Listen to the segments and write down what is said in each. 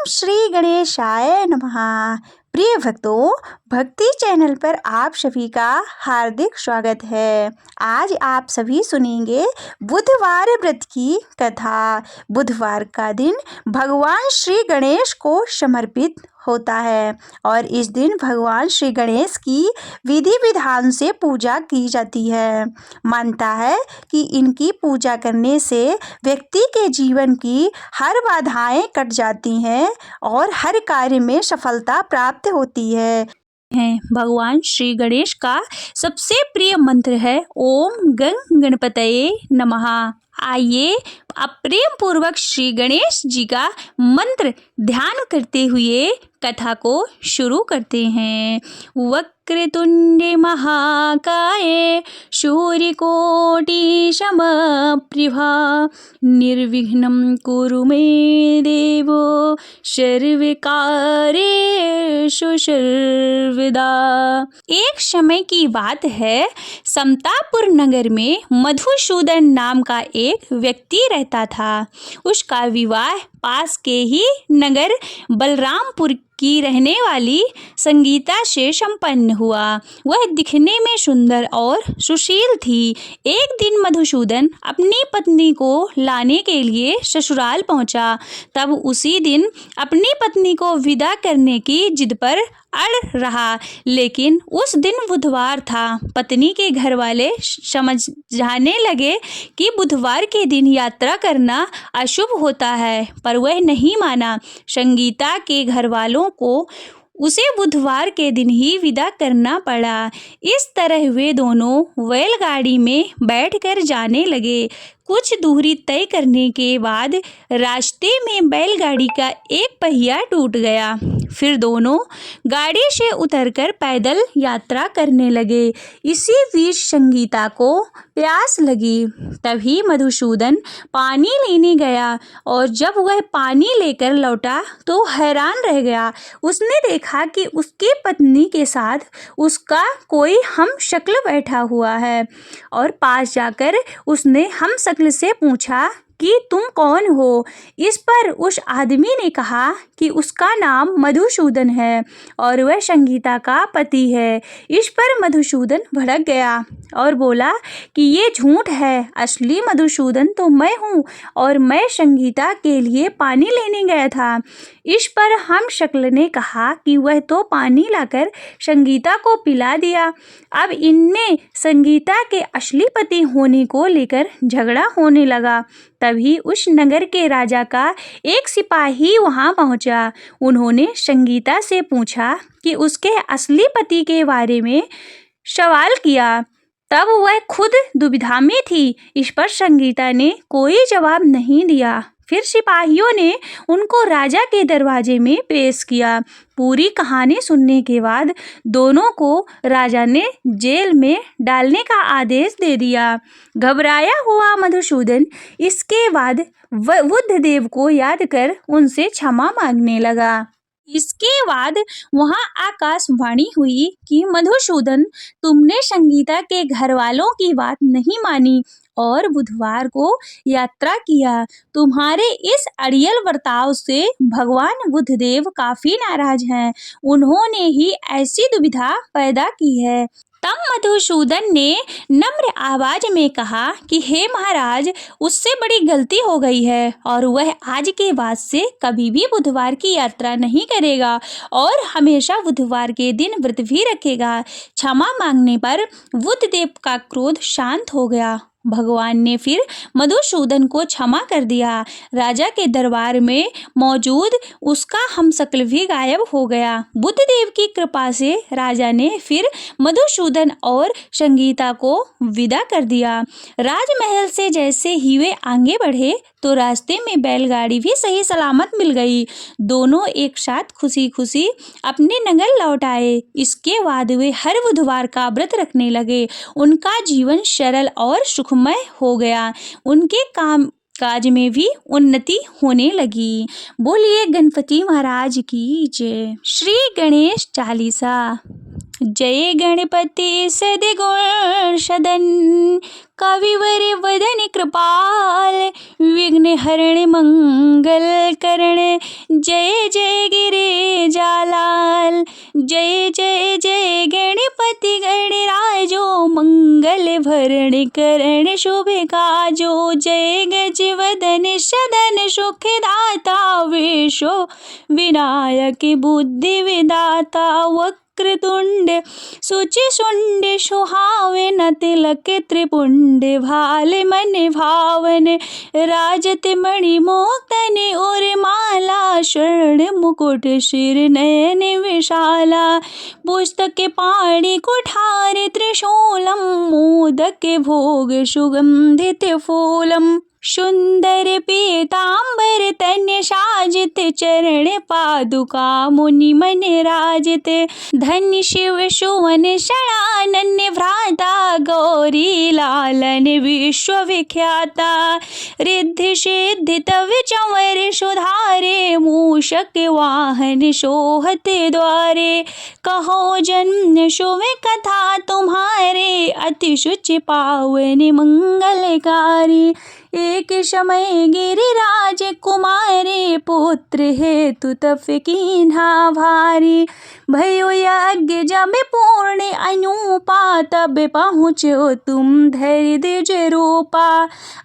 श्री गणेशाय नमः। प्रिय भक्तों, भक्ति चैनल पर आप सभी का हार्दिक स्वागत है। आज आप सभी सुनेंगे बुधवार व्रत की कथा। बुधवार का दिन भगवान श्री गणेश को समर्पित होता है और इस दिन भगवान श्री गणेश की विधि विधान से पूजा की जाती है। मानता है कि इनकी पूजा करने से व्यक्ति के जीवन की हर बाधाएं कट जाती हैं और हर कार्य में सफलता प्राप्त होती है। भगवान श्री गणेश का सबसे प्रिय मंत्र है ओम गं गणपतये नमः। आइए आप प्रेम पूर्वक श्री गणेश जी का मंत्र ध्यान करते हुए कथा को शुरू करते हैं। वक्रतुंडे महाकाये सूर्यकोटि समप्रभा निर्विघ्नं कुरु मे देवो सर्वकार्येषु सर्वदा। एक समय की बात है, समतापुर नगर में मधुसूदन नाम का एक व्यक्ति रहता था। उसका विवाह पास के ही नगर बलरामपुर की रहने वाली संगीता से संपन्न हुआ। वह दिखने में सुंदर और सुशील थी। एक दिन मधुसूदन अपनी पत्नी को लाने के लिए ससुराल पहुंचा। तब उसी दिन अपनी पत्नी को विदा करने की जिद पर अड़ रहा, लेकिन उस दिन बुधवार था। पत्नी के घर वाले समझाने लगे कि बुधवार के दिन यात्रा करना अशुभ होता है, पर वह नहीं माना। संगीता के घर वालों को उसे बुधवार के दिन ही विदा करना पड़ा। इस तरह वे दोनों बैलगाड़ी में बैठकर जाने लगे। कुछ दूरी तय करने के बाद रास्ते में बैलगाड़ी का एक पहिया टूट गया। फिर दोनों गाड़ी से उतरकर पैदल यात्रा करने लगे। इसी बीच संगीता को प्यास लगी। तभी मधुसूदन पानी लेने गया और जब वह पानी लेकर लौटा तो हैरान रह गया। उसने देखा कि उसकी पत्नी के साथ उसका कोई हमशक्ल बैठा हुआ है और पास जाकर उसने हमशक्ल से पूछा कि तुम कौन हो। इस पर उस आदमी ने कहा कि उसका नाम मधुसूदन है और वह संगीता का पति है। इस पर मधुसूदन भड़क गया और बोला कि ये झूठ है, असली मधुसूदन तो मैं हूँ और मैं संगीता के लिए पानी लेने गया था। इस पर हमशक्ल ने कहा कि वह तो पानी लाकर संगीता को पिला दिया। अब इनमें संगीता के असली पति होने को लेकर झगड़ा होने लगा। तभी उस नगर के राजा का एक सिपाही वहां पहुंचा। उन्होंने संगीता से पूछा कि उसके असली पति के बारे में सवाल किया। तब वह खुद दुविधा में थी। इस पर संगीता ने कोई जवाब नहीं दिया। फिर सिपाहियों ने उनको राजा के दरवाजे में पेश किया। पूरी कहानी सुनने के बाद दोनों को राजा ने जेल में डालने का आदेश दे दिया। घबराया हुआ मधुसूदन इसके बाद बुद्धदेव को याद कर उनसे क्षमा मांगने लगा। इसके बाद वहां आकाशवाणी हुई कि मधुसूदन, तुमने संगीता के घर वालों की बात नहीं मानी और बुधवार को यात्रा किया। तुम्हारे इस अड़ियल बर्ताव से भगवान बुद्धदेव काफी नाराज हैं। उन्होंने ही ऐसी दुविधा पैदा की है। तब मधुसूदन ने नम्र आवाज में कहा कि हे महाराज, उससे बड़ी गलती हो गई है और वह आज के बाद से कभी भी बुधवार की यात्रा नहीं करेगा और हमेशा बुधवार के दिन व्रत भी रखेगा। क्षमा मांगने पर बुद्धदेव का क्रोध शांत हो गया। भगवान ने फिर मधुसूदन को क्षमा कर दिया। राजा के दरबार में मौजूद उसका हमशक्ल भी गायब हो गया। बुद्धदेव की कृपा से राजा ने फिर मधुसूदन और संगीता को विदा कर दिया। राजमहल से जैसे ही वे आगे बढ़े तो रास्ते में बैलगाड़ी भी सही सलामत मिल गई। दोनों एक साथ खुशी खुशी अपने नगर लौट आए। इसके बाद वे हर बुधवार का व्रत रखने लगे। उनका जीवन सरल और सुखमय हो गया। उनके काम काज में भी उन्नति होने लगी। बोलिए गणपति महाराज की जय। श्री गणेश चालीसा। जय गणपती सद्गुण सदन कविवर वदन कृपाल विघ्न हरण मंगल करण जय जय गिरिजालाल जय जय जय गणपति गणराजो मंगल भरण करण शुभ काजो जय गजवदन सदन सुखदाता विश्व विनायक बुद्धि विदाता वक्रतुंड शुचिशुंड सुहावे न तिलक त्रिपुंड भाले मन भावन राजत मणि मोक्तन और माला शरण मुकुट शिर नयन विशाला पुस्तक पाणि कुठार त्रिशूलम मोदक भोग सुगंधित फूलम सुंदर पीतांबर तन्य साजित चरण पादुका मुनि मन राजित धन्य शिव सुवन शणानन्य भ्राता गौरी लालन विश्वविख्याता रिद्धि सिद्धि तव चंवर सुधारे मूषक वाहन शोहते द्वारे कहो जन्म शुभ कथा तुम्हारे अति शुचि पावन मंगलकारी एक समय गिरिराज कुमारी पुत्र हेतु तप कीन्हा भारी भयो यज्ञ जब पूर्ण अनुपा तब पहुँचो तुम धैर्य द्विज रूपा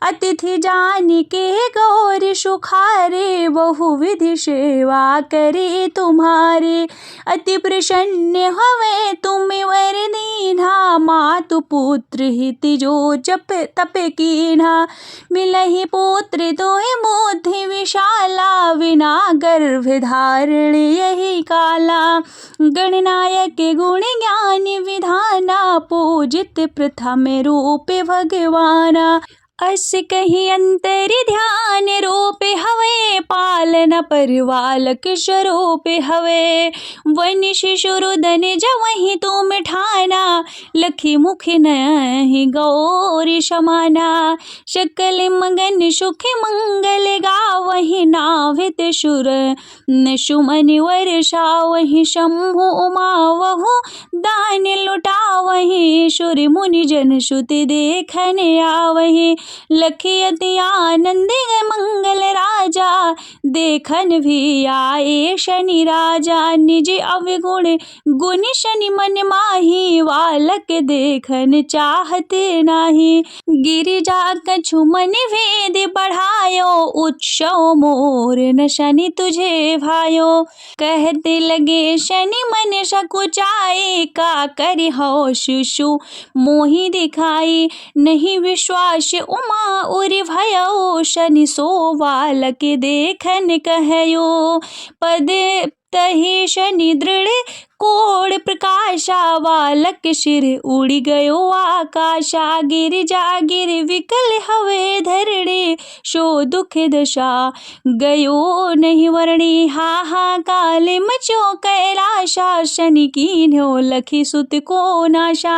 अतिथि जान के गौर सुखारे बहुविधि सेवा करे तुम्हारे अति प्रसन्न हवे तुम वर दीन्हा मातु पुत्र हित जो जप तप कीन्हा मिलहि पुत्र तोहि बुद्धि विशाला विना गर्भ धारण यही काला गणनायक गुण ज्ञान विधाना पूजित प्रथम रूप भगवाना अस कही अंतर ध्यान रूप हवे पालन परिवालक स्वरूप हवे वन शिशुरुदन जवहि तुम ठाना लखी मुखी नहीं गौरी समाना शकल मगन सुख मंगल गावहि नाभित सुर न सुमन वर्षावहि शंभु उमावहु दान लुटावहि सुर मुनि जन श्रुति देखन आवहि लखी अति आनंद मंगल राजा देखन भी आए शनि राजा निज अवगुण गुण शनि मन माही बालक देखन चाहते नाही गिरिजा कछु मन भेद बढ़ायो उत्सव मोर न शनि तुझे भायो कहते लगे शनि मन सकुचाए का करि हो शिशु मोहि दिखाई नहीं विश्वास उमा उर भयो शनि सो बालक देखन कहयो पद तहि शनि दृढ़ कोड़ प्रकाशा बालक सिर उड़ गयो आकाशा गिरिजा गिर विकल हवे धरणी शो दुख दशा गयो नहीं वर्णी हा काले मचो कैलाशा शनि कीन्हो लखी सुत को नाशा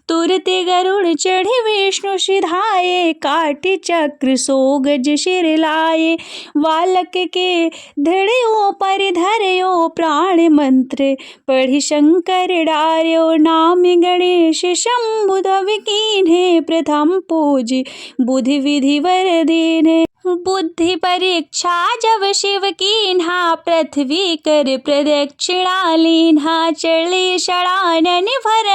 तुरत गरुड़ चढ़े विष्णु सिधाए काटि चक्र सो गज सिर लाए बालक के धड़ियों पर धरयो प्राण मंत्र पढ़ि शंकर डार्यो नाम गणेश शंभु तव कीन्हे प्रथम पूज बुद्धि विधि वर दीन्हे बुद्धि परीक्षा जब शिव कीन्हा पृथ्वी कर प्रदक्षिणा लीन्हा चले षडानन भर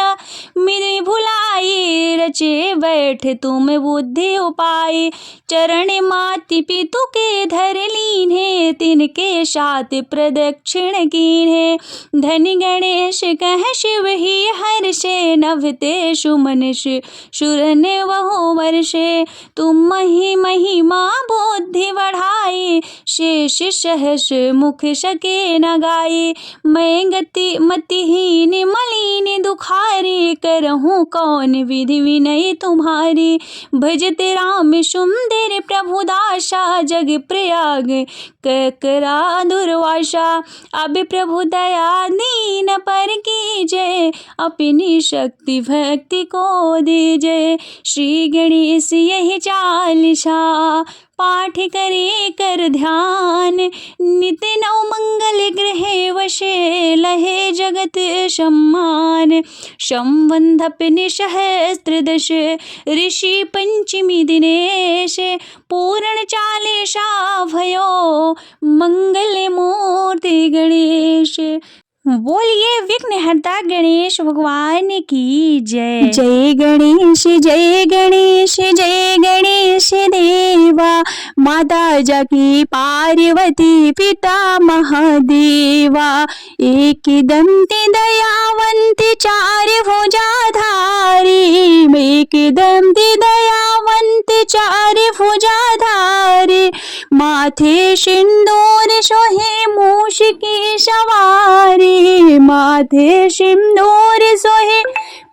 मिनि भुलाई रचे बैठ तुम बुद्धि उपाय चरण माति पितु के धर लीन्हे तिनके साथ प्रदक्षिण कीन्हे धनि गणेश कह शिव ही हर्षे नभते सुमनिष सुरन वहो वर्षे तुम महिमा बुद्धि बढ़ाई शेष सहस मुख सके न गाई मैं गति मतिहीन मलिन दुखारी करहूँ कौन विधि विनय तुम्हारी भजते राम सुंदर प्रभु दासा जग प्रयाग करा दुर्वासा अब प्रभु दया दीन पर कीजे अपनी शक्ति भक्ति को दीजे श्री गणेश यही चालीसा पाठ करे कर ध्यान नित्य नव मंगल ग्रह वशे है जगत सम्मान। संवन्धपनि सहस्त्रदश ऋषि पंचमी दिनेश पूर्ण चालीसा भयो मंगल मूर्ति गणेश। बोलिए विघ्नहर्ता गणेश भगवान की जय। जय गणेश जय गणेश जय गणेश देवा। माता जाकी पार्वती पिता महादेवा। एक दंती दयावंती चार भुजाधारी। एक दंती दयावंती चार भुजाधारी। माथे सिंदूर सोहे मूष की सवारी। माथे सिंदूर सोहे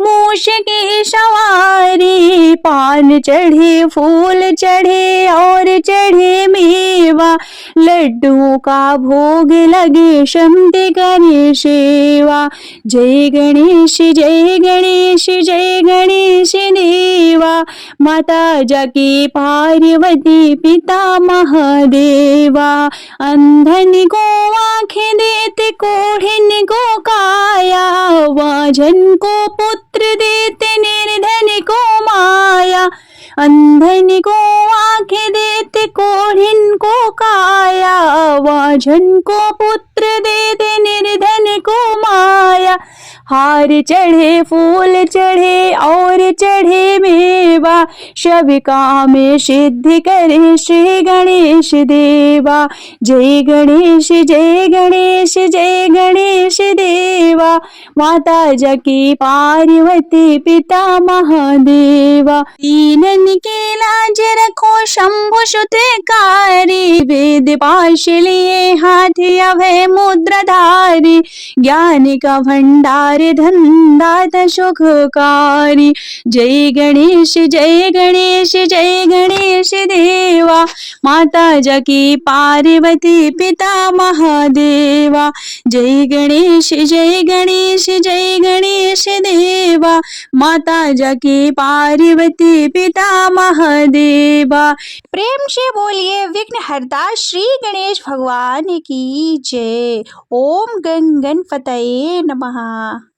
मूष की सवारी। पान चढ़े फूल चढ़े और चढ़े मेवा। लड्डू का भोग लगे शम्ति करे सेवा। जय गणेश जय गणेश जय गणेश देवा। माता जाकी पार्वती पिता महादेवा। अंधन को आँखें देते कोढ़िन को काया। वाजन को पुत्र देते निर्धन को माया। अंधन को आँखें देते कोढ़िन को काया। वाजन को पुत्र देते निर्धन को माया। हार चढ़े फूल चढ़े और चढ़े मेवा। सब काम सिद्ध करे श्री गणेश देवा। जय गणेश जय गणेश जय गणेश देवा। माता जाकी पार्वती पिता महादेवा। दीनन के लाज रखो शंभु सुतकारी। वेद पाश लिए हाथ अभय मुद्राधारी। ज्ञान का भंडार धन दाता सुखकारी। जय गणेश जय गणेश जय गणेश देवा। माता जाकी पार्वती पिता महादेवा। जय गणेश जय गणेश जय गणेश देवा। माता जाकी पार्वती पिता महादेवा। प्रेम से बोलिए विघ्नहर्ता श्री गणेश भगवान की जय। ओम गण गणपतये नमः।